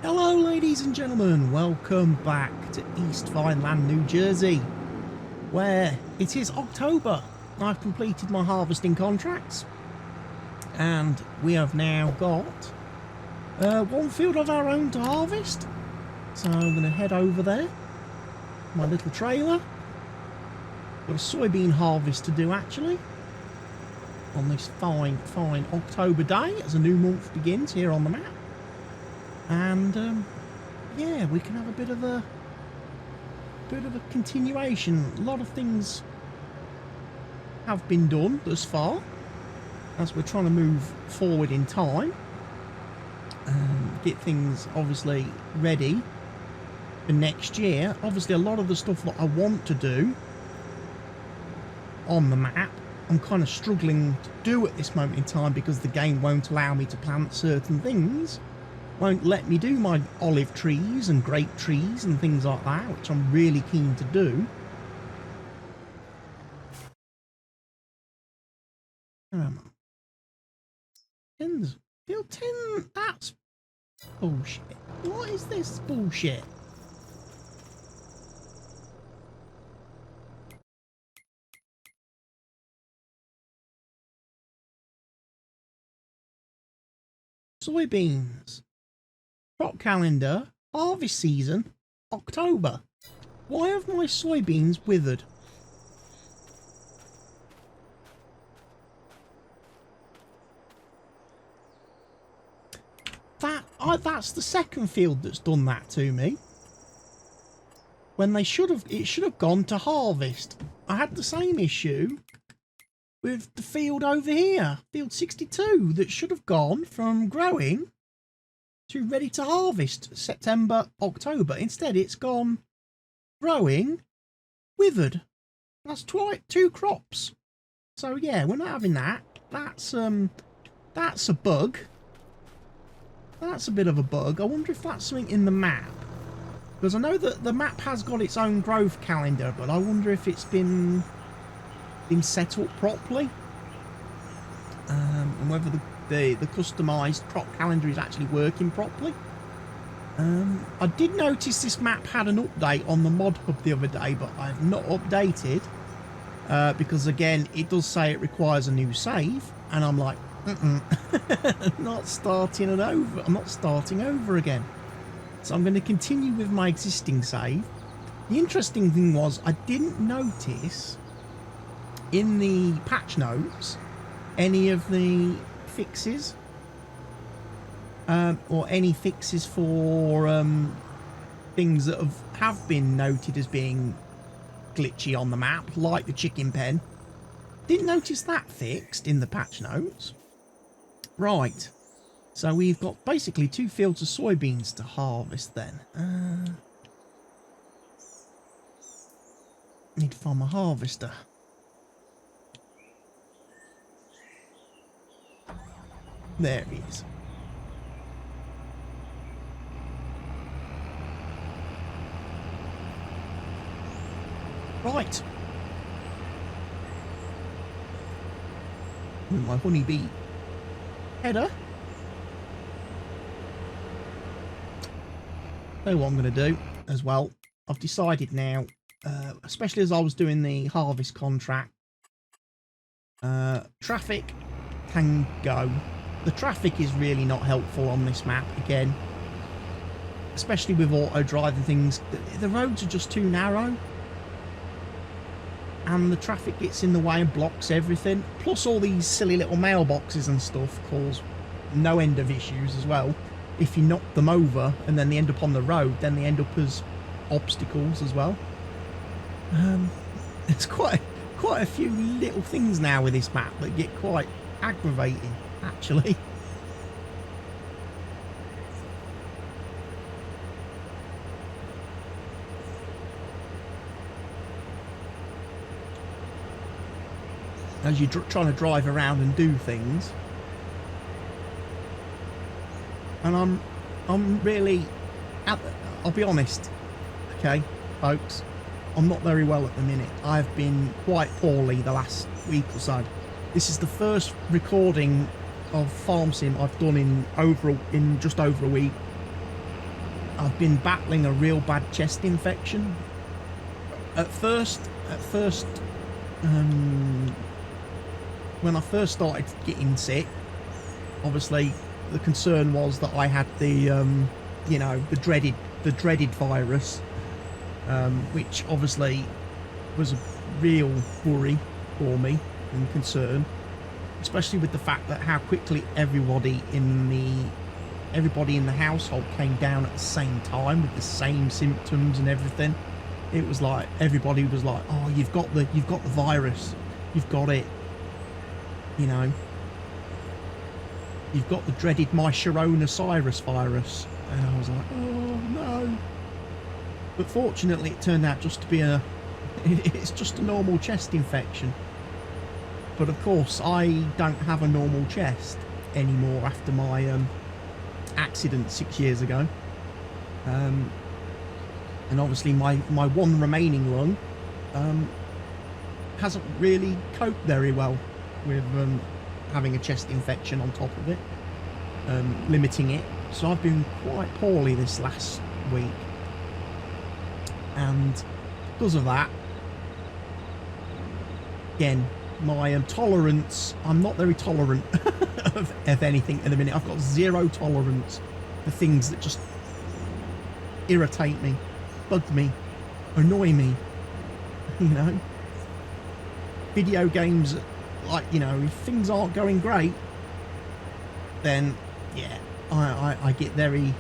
Hello ladies and gentlemen, welcome back to East Vineland, New Jersey, where it is October. I've completed my harvesting contracts and we have now got one field of our own to harvest. So I'm going to head over there, my little trailer. Got a soybean harvest to do actually on this fine October day as a new month begins here on the map. And yeah, we can have a bit of a continuation. A lot of things have been done thus far as we're trying to move forward in time and get things obviously ready for next year. Obviously a lot of the stuff that I want to do on the map I'm kind of struggling to do at this moment in time because the game won't allow me to plant certain things. Won't let me do my olive trees and grape trees and things like that, which I'm really keen to do. Field 10, that's bullshit. What is this bullshit? Soybeans. Crop calendar, harvest season, October. Why have my soybeans withered? That's the second field that's done that to me. When it should have gone to harvest. I had the same issue with the field over here, field 62, that should have gone from growing to ready to harvest September, October. Instead, it's gone growing, withered. That's two crops. So yeah, we're not having that. That's a bug. That's a bit of a bug. I wonder if that's something in the map, because I know that the map has got its own growth calendar, but I wonder if it's been set up properly, and whether the customised crop calendar is actually working properly. I did notice this map had an update on the mod hub the other day, but I have not updated because again it does say it requires a new save, and I'm like, not starting it over. I'm not starting over again. So I'm going to continue with my existing save. The interesting thing was I didn't notice in the patch notes any of the fixes or any fixes for things that have been noted as being glitchy on the map, like the chicken pen. Didn't notice that fixed in the patch notes. Right, so we've got basically 2 fields of soybeans to harvest then. Need to find my harvester. There he is. Right. With my honeybee header. So what I'm going to do as well, I've decided now, especially as I was doing the harvest contract, traffic can go. The traffic is really not helpful on this map again, especially with auto driving things. The roads are just too narrow and the traffic gets in the way and blocks everything. Plus all these silly little mailboxes and stuff cause no end of issues as well. If you knock them over and then they end up on the road, then they end up as obstacles as well. There's quite a few little things now with this map that get quite aggravating, actually. As you're trying to drive around and do things. And I'm really, I'll be honest, okay, folks, I'm not very well at the minute. I've been quite poorly the last week or so. This is the first recording of Farm Sim I've done in just over a week. I've been battling a real bad chest infection. At first, when I first started getting sick, obviously the concern was that I had the, you know, the dreaded virus, which obviously was a real worry for me and concern, especially with the fact that how quickly everybody in the household came down at the same time with the same symptoms and everything. It was like everybody was like, "Oh, you've got the virus, you've got it, you know, you've got the dreaded Myshirona virus," and I was like, "Oh no!" But fortunately, it turned out just to be it's just a normal chest infection. But of course, I don't have a normal chest anymore after my accident 6 years ago. And obviously my one remaining lung hasn't really coped very well with having a chest infection on top of it, limiting it. So I've been quite poorly this last week, and because of that, again, my tolerance, I'm not very tolerant of anything at the minute. I've got zero tolerance for things that just irritate me, bug me, annoy me, you know. Video games, like, you know, if things aren't going great, then yeah, I get very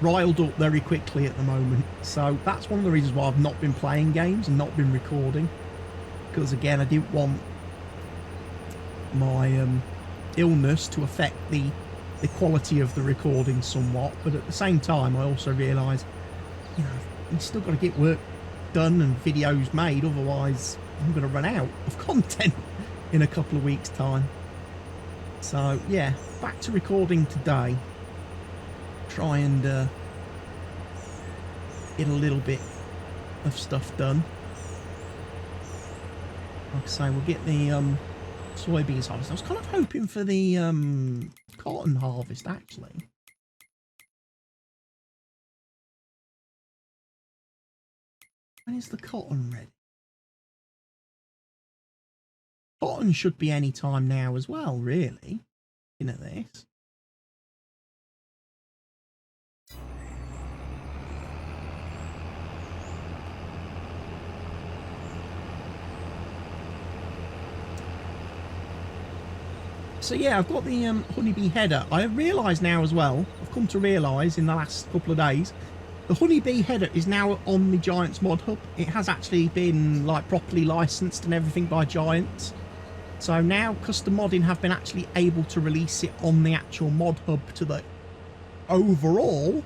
riled up very quickly at the moment. So that's one of the reasons why I've not been playing games and not been recording, because again, I didn't want my illness to affect the quality of the recording somewhat. But at the same time, I also realise, you know, you've still got to get work done and videos made, otherwise I'm going to run out of content in a couple of weeks' time. So yeah, back to recording today. Try and get a little bit of stuff done. Like I say, we'll get the soybeans harvest. I was kind of hoping for the cotton harvest, actually. When is the cotton ready? Cotton should be any time now as well, really. Looking at this. So yeah, I've got the honeybee header. I realise now as well, I've come to realise in the last couple of days, the honeybee header is now on the Giants mod hub. It has actually been like properly licensed and everything by Giants. So now custom modding have been actually able to release it on the actual mod hub to the overall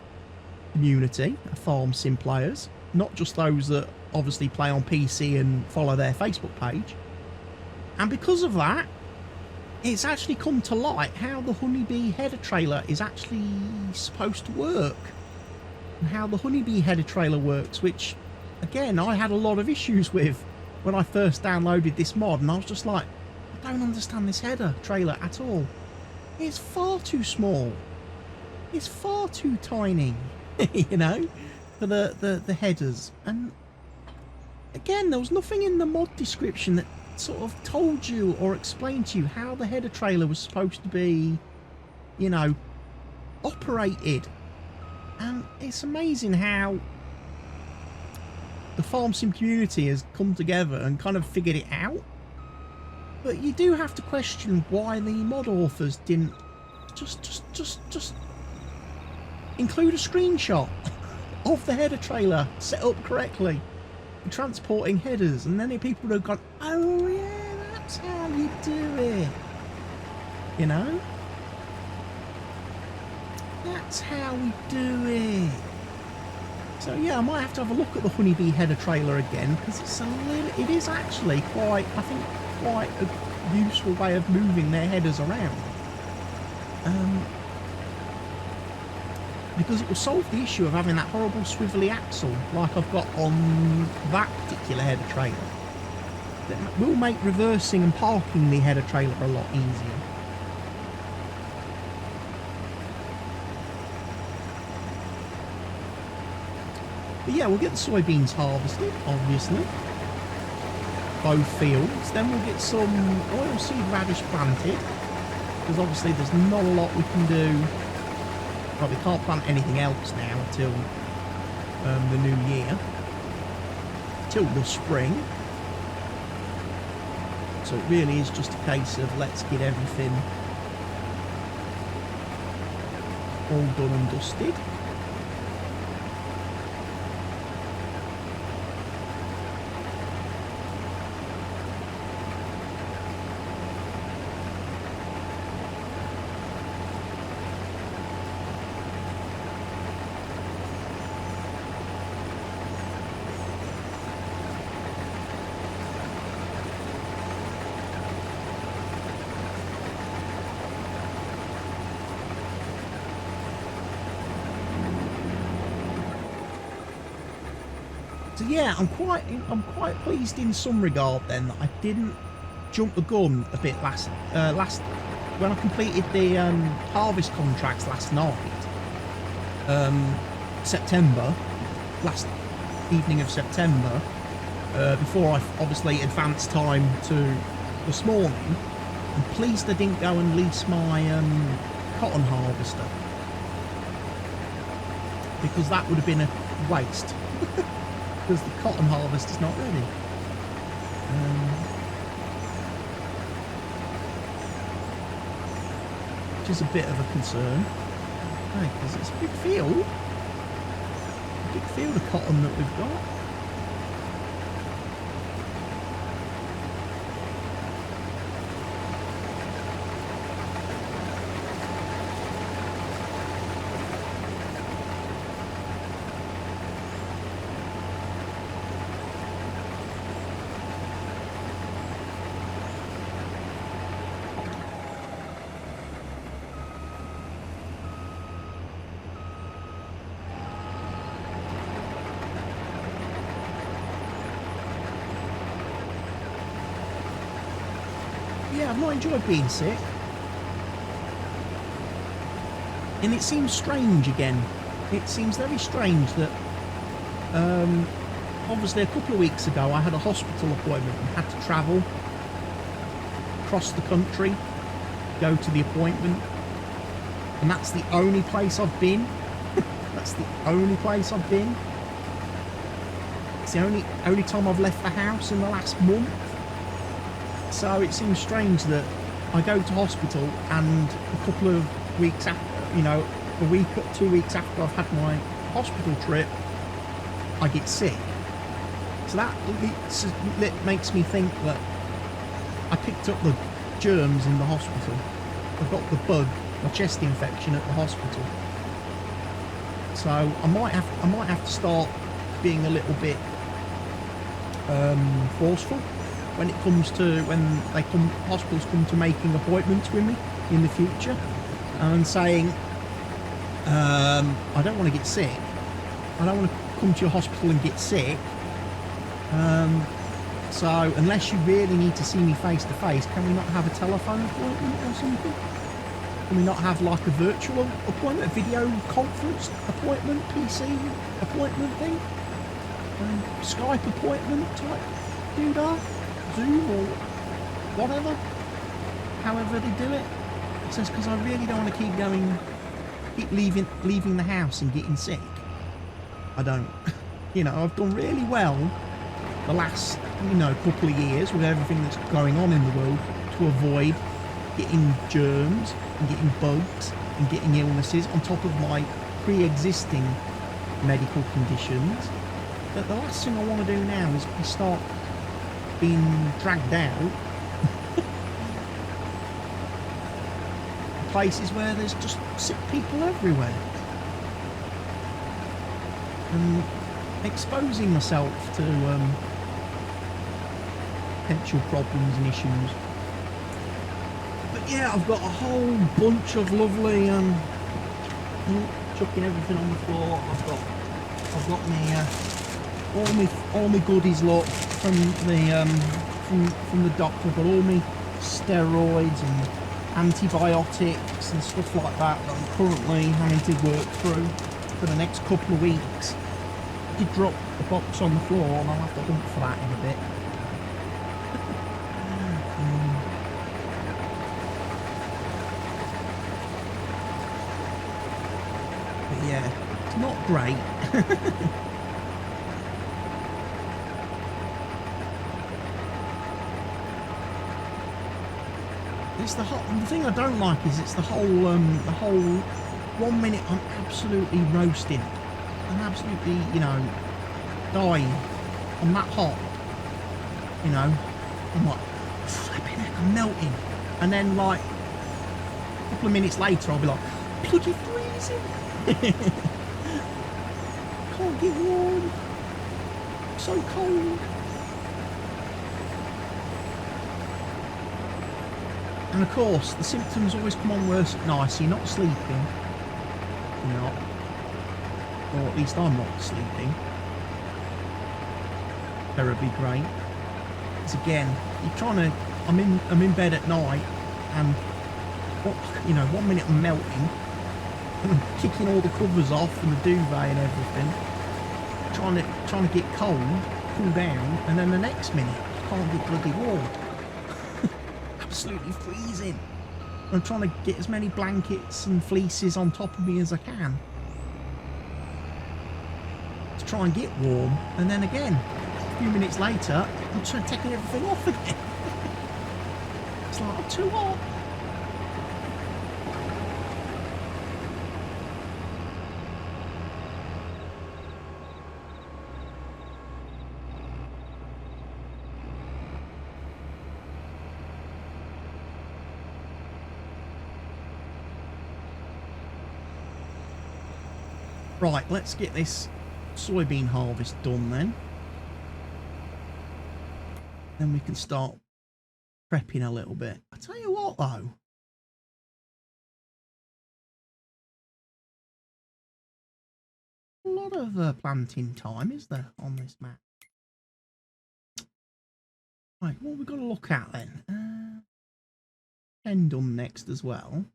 community of farm sim players, not just those that obviously play on PC and follow their Facebook page. And because of that, it's actually come to light how the honeybee header trailer is actually supposed to work, and how the honeybee header trailer works, which again I had a lot of issues with when I first downloaded this mod, and I was just like, I don't understand this header trailer at all. It's far too small, it's far too tiny, you know, for the headers. And again, there was nothing in the mod description that sort of told you or explained to you how the header trailer was supposed to be, you know, operated. And it's amazing how the farm sim community has come together and kind of figured it out. But you do have to question why the mod authors didn't just include a screenshot of the header trailer set up correctly, transporting headers, and then people would have gone, oh yeah, that's how you do it, you know, that's how we do it. So yeah, I might have to have a look at the honeybee header trailer again, because it is actually quite, I think, quite a useful way of moving their headers around, because it will solve the issue of having that horrible swivelly axle like I've got on that particular header trailer. That will make reversing and parking the header trailer a lot easier. But yeah, we'll get the soybeans harvested, obviously. Both fields. Then we'll get some oilseed radish planted. Because obviously there's not a lot we can do. Well, we can't plant anything else now until the new year. Till the spring. So it really is just a case of let's get everything all done and dusted. So yeah, I'm quite pleased in some regard then that I didn't jump the gun a bit last when I completed the harvest contracts last night, September, last evening of September, before I obviously advanced time to this morning. I'm pleased I didn't go and lease my cotton harvester, because that would have been a waste. Because the cotton harvest is not ready. Which is a bit of a concern. Because it's a big field. A big field of cotton that we've got. Yeah, I've not enjoyed being sick. And it seems strange again. It seems very strange that obviously a couple of weeks ago I had a hospital appointment and had to travel across the country, go to the appointment, and that's the only place I've been. That's the only place I've been. It's the only time I've left the house in the last month. So it seems strange that I go to hospital and a couple of weeks after, you know, a week or 2 weeks after I've had my hospital trip, I get sick. So that makes me think that I picked up the germs in the hospital. I got the bug, my chest infection at the hospital. So I might have to start being a little bit forceful when it comes to hospitals come to making appointments with me in the future, and saying I don't want to get sick. I don't want to come to your hospital and get sick. So unless you really need to see me face to face, can we not have a telephone appointment or something? Can we not have like a virtual appointment, a video conference appointment, PC appointment thing? Skype appointment type doodah? Zoom or whatever? However they do it. It says, because I really don't want to keep leaving the house and getting sick. I don't. You know, I've done really well the last, you know, couple of years with everything that's going on in the world to avoid getting germs and getting bugs and getting illnesses on top of my pre-existing medical conditions. But the last thing I want to do now is start being dragged out places where there's just sick people everywhere and exposing myself to potential problems and issues. But yeah, I've got a whole bunch of lovely chucking everything on the floor. I've got me all my goodies, look, from the doctor. I've got all my steroids and antibiotics and stuff like that I'm currently having to work through for the next couple of weeks. did drop a box on the floor, and I'll have to hunt for that in a bit. But yeah, it's not great. It's the thing I don't like is it's the whole 1 minute I'm absolutely roasting. I'm absolutely, you know, dying. I'm that hot. You know, I'm like, flipping heck, I'm melting. And then like a couple of minutes later I'll be like, bloody freezing. Can't get warm. So cold. And of course, the symptoms always come on worse at night, so you're not sleeping. You're not. Or at least I'm not sleeping. Terribly great. Because again, you're trying to... I'm in bed at night, and... you know, 1 minute I'm melting. And I'm kicking all the covers off, and the duvet and everything. Trying to get cold, cool down, and then the next minute, I can't get bloody warm. Absolutely freezing. I'm trying to get as many blankets and fleeces on top of me as I can to try and get warm, and then again a few minutes later I'm trying to take everything off again. It's like I'm too hot. Right, let's get this soybean harvest done then. Then we can start prepping a little bit. I tell you what though. A lot of planting time, is there, on this map? Right, what we've got to look at then? 10 done next as well.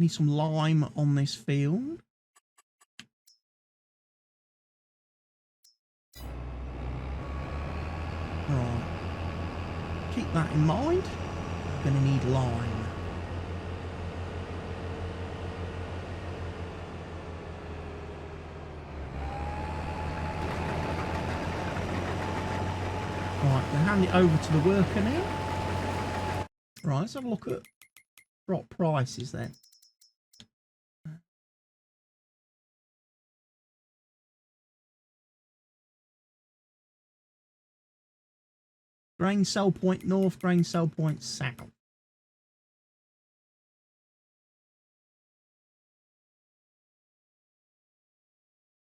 Need some lime on this field. Right. Keep that in mind. We're going to need lime. Right, we'll hand it over to the worker now. Right, let's have a look at drop prices then. Grain sell point north, grain sell point south.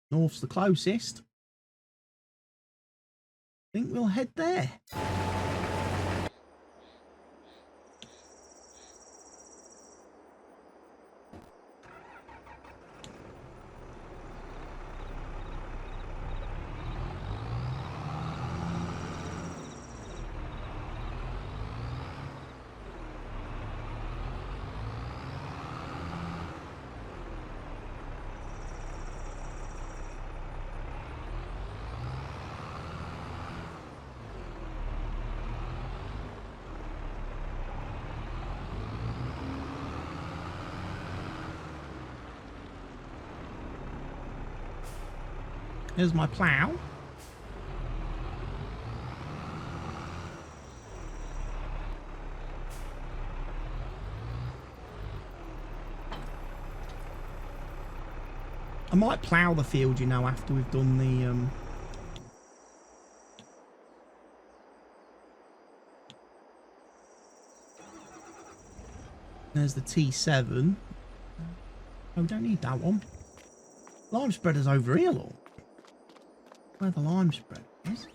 North's the closest. I think we'll head there. Here's my plough. I might plough the field, you know, after we've done the There's the T7. Oh, we don't need that one. Lime spreader's over here, look. Where the lime spread is.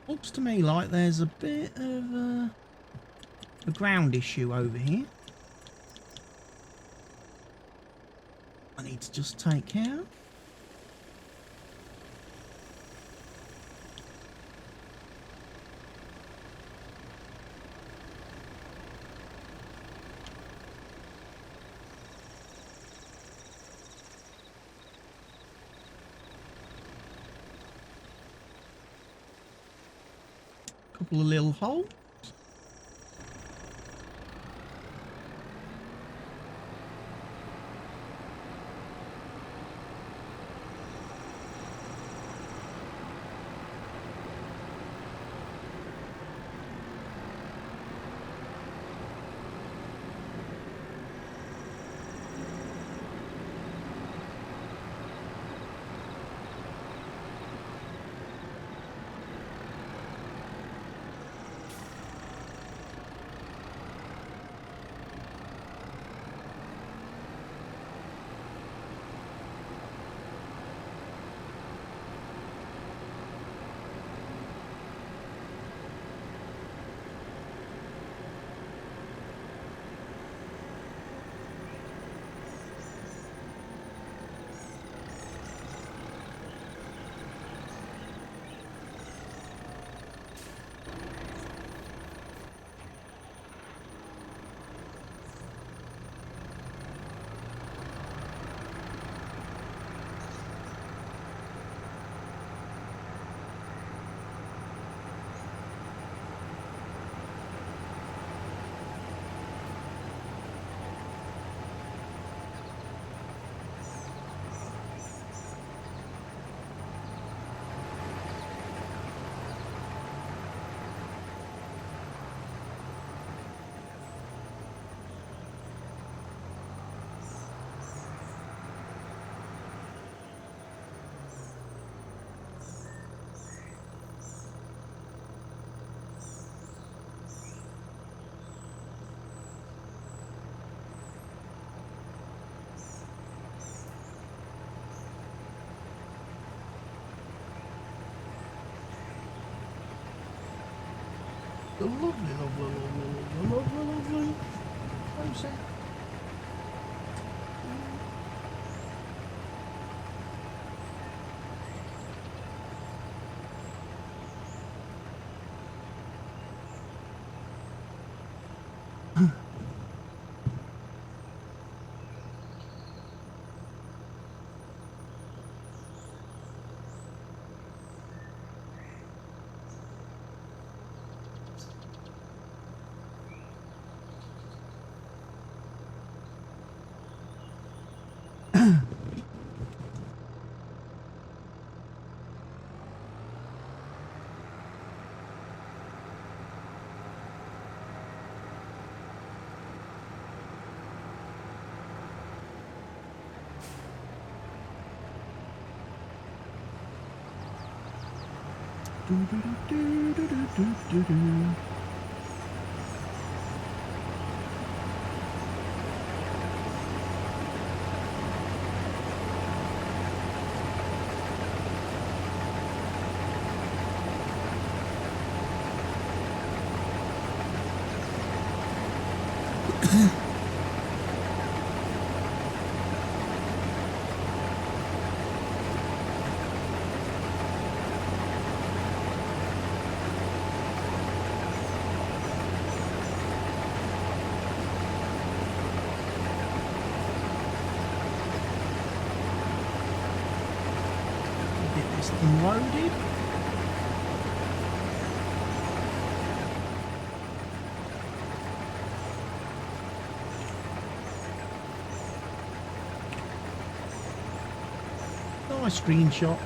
Looks to me like there's a bit of a ground issue over here. I need to just take care of. Couple of little holes. Lovely. Process. Unloaded. Nice screenshot.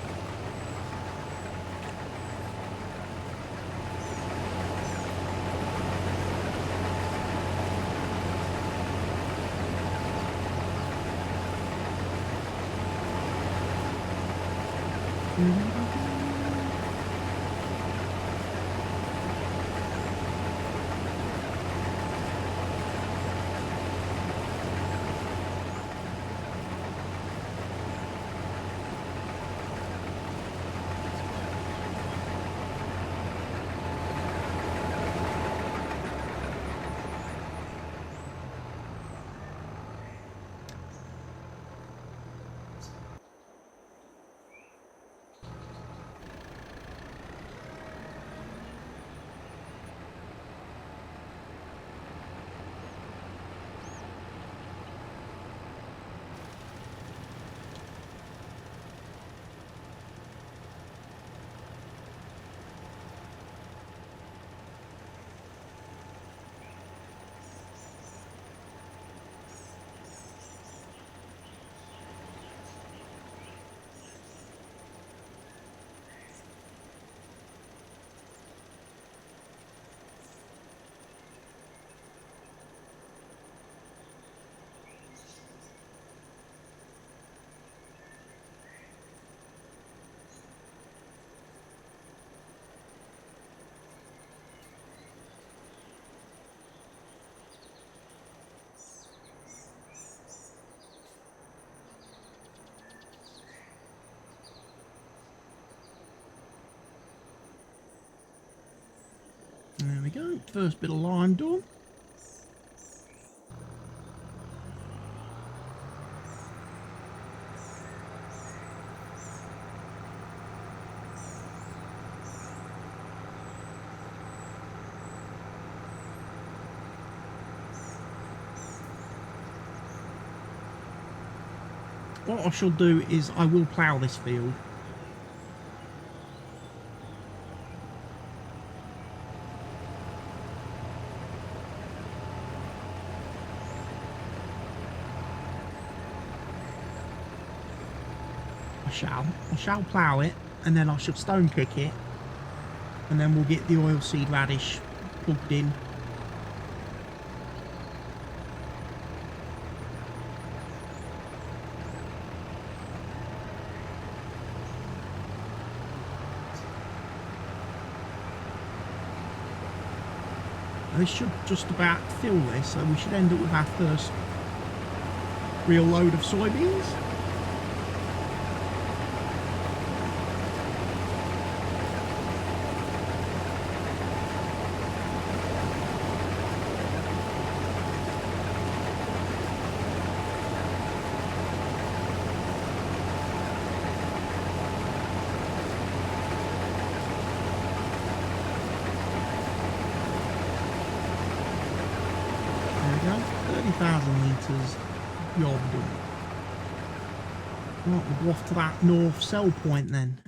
There we go. First bit of lime done. What I shall do is I will plough this field. I shall plough it, and then I shall stone pick it, and then we'll get the oilseed radish plugged in. This should just about fill this, so we should end up with our first real load of soybeans. There we go, 30,000 litres, job done. Right, we'll go off to that north sell point then.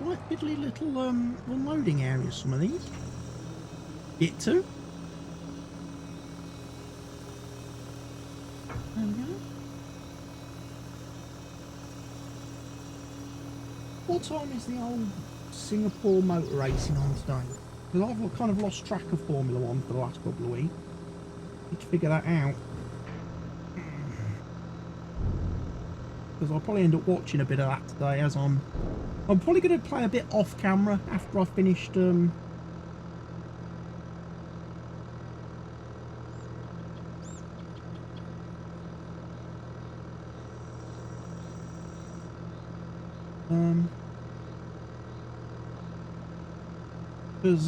Quite fiddly little unloading areas, some of these. Get to. There we go. What time is the old Singapore motor racing on today? Because I've kind of lost track of Formula One for the last couple of weeks. Need to figure that out. Because I'll probably end up watching a bit of that today as I'm probably going to play a bit off camera after I've finished because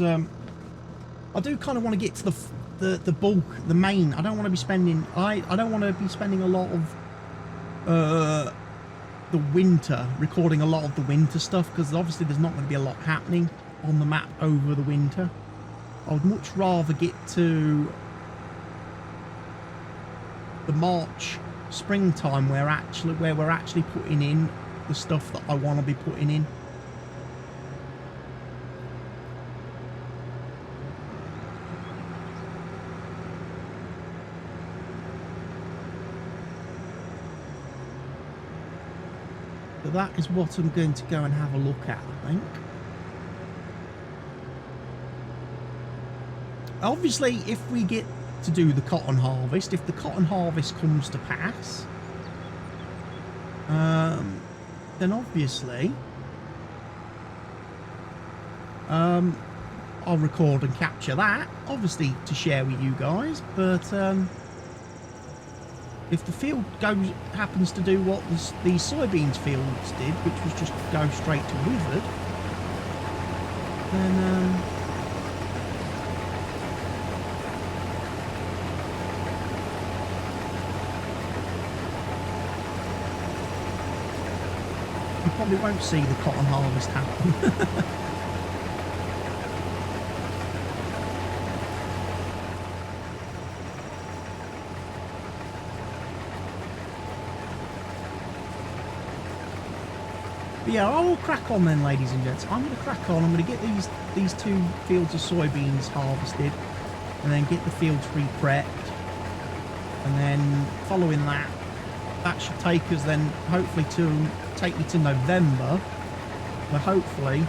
I do kind of want to get to the bulk, the main. I don't want to be spending I don't want to be spending a lot of the winter, recording a lot of the winter stuff, because obviously there's not going to be a lot happening on the map over the winter. I would much rather get to the March springtime where we're actually putting in the stuff that I want to be putting in. So that is what I'm going to go and have a look at, I think. Obviously, if we get to do the cotton harvest, if the cotton harvest comes to pass, then obviously I'll record and capture that, obviously to share with you guys. But if the field happens to do what these soybeans fields did, which was just go straight to Withered, then you probably won't see the cotton harvest happen. But yeah, I will crack on then, ladies and gents. I'm going to crack on. I'm going to get these 2 fields of soybeans harvested, and then get the fields re-prepped, and then following that, that should take us then hopefully to take me to November, where hopefully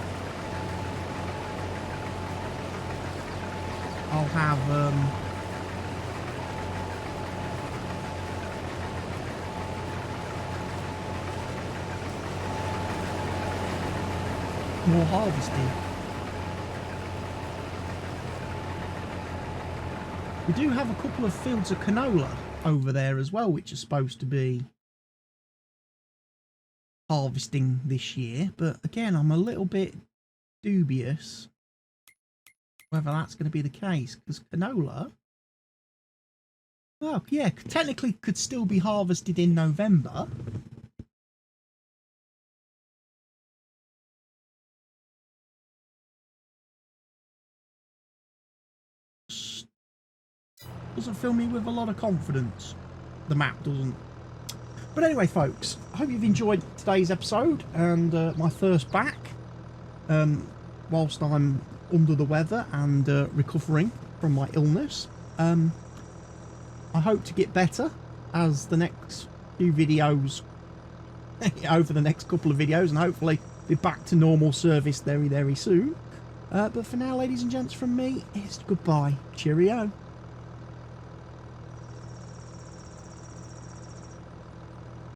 I'll have more harvested. We do have a couple of fields of canola over there as well, which are supposed to be harvesting this year, but again, I'm a little bit dubious whether that's going to be the case, because canola, well, yeah, technically could still be harvested in November. Doesn't fill me with a lot of confidence. The map doesn't. But anyway, folks, I hope you've enjoyed today's episode and my first back whilst I'm under the weather and recovering from my illness. I hope to get better as the next few videos, over the next couple of videos, and hopefully be back to normal service very, very soon. But for now, ladies and gents, from me, it's goodbye. Cheerio.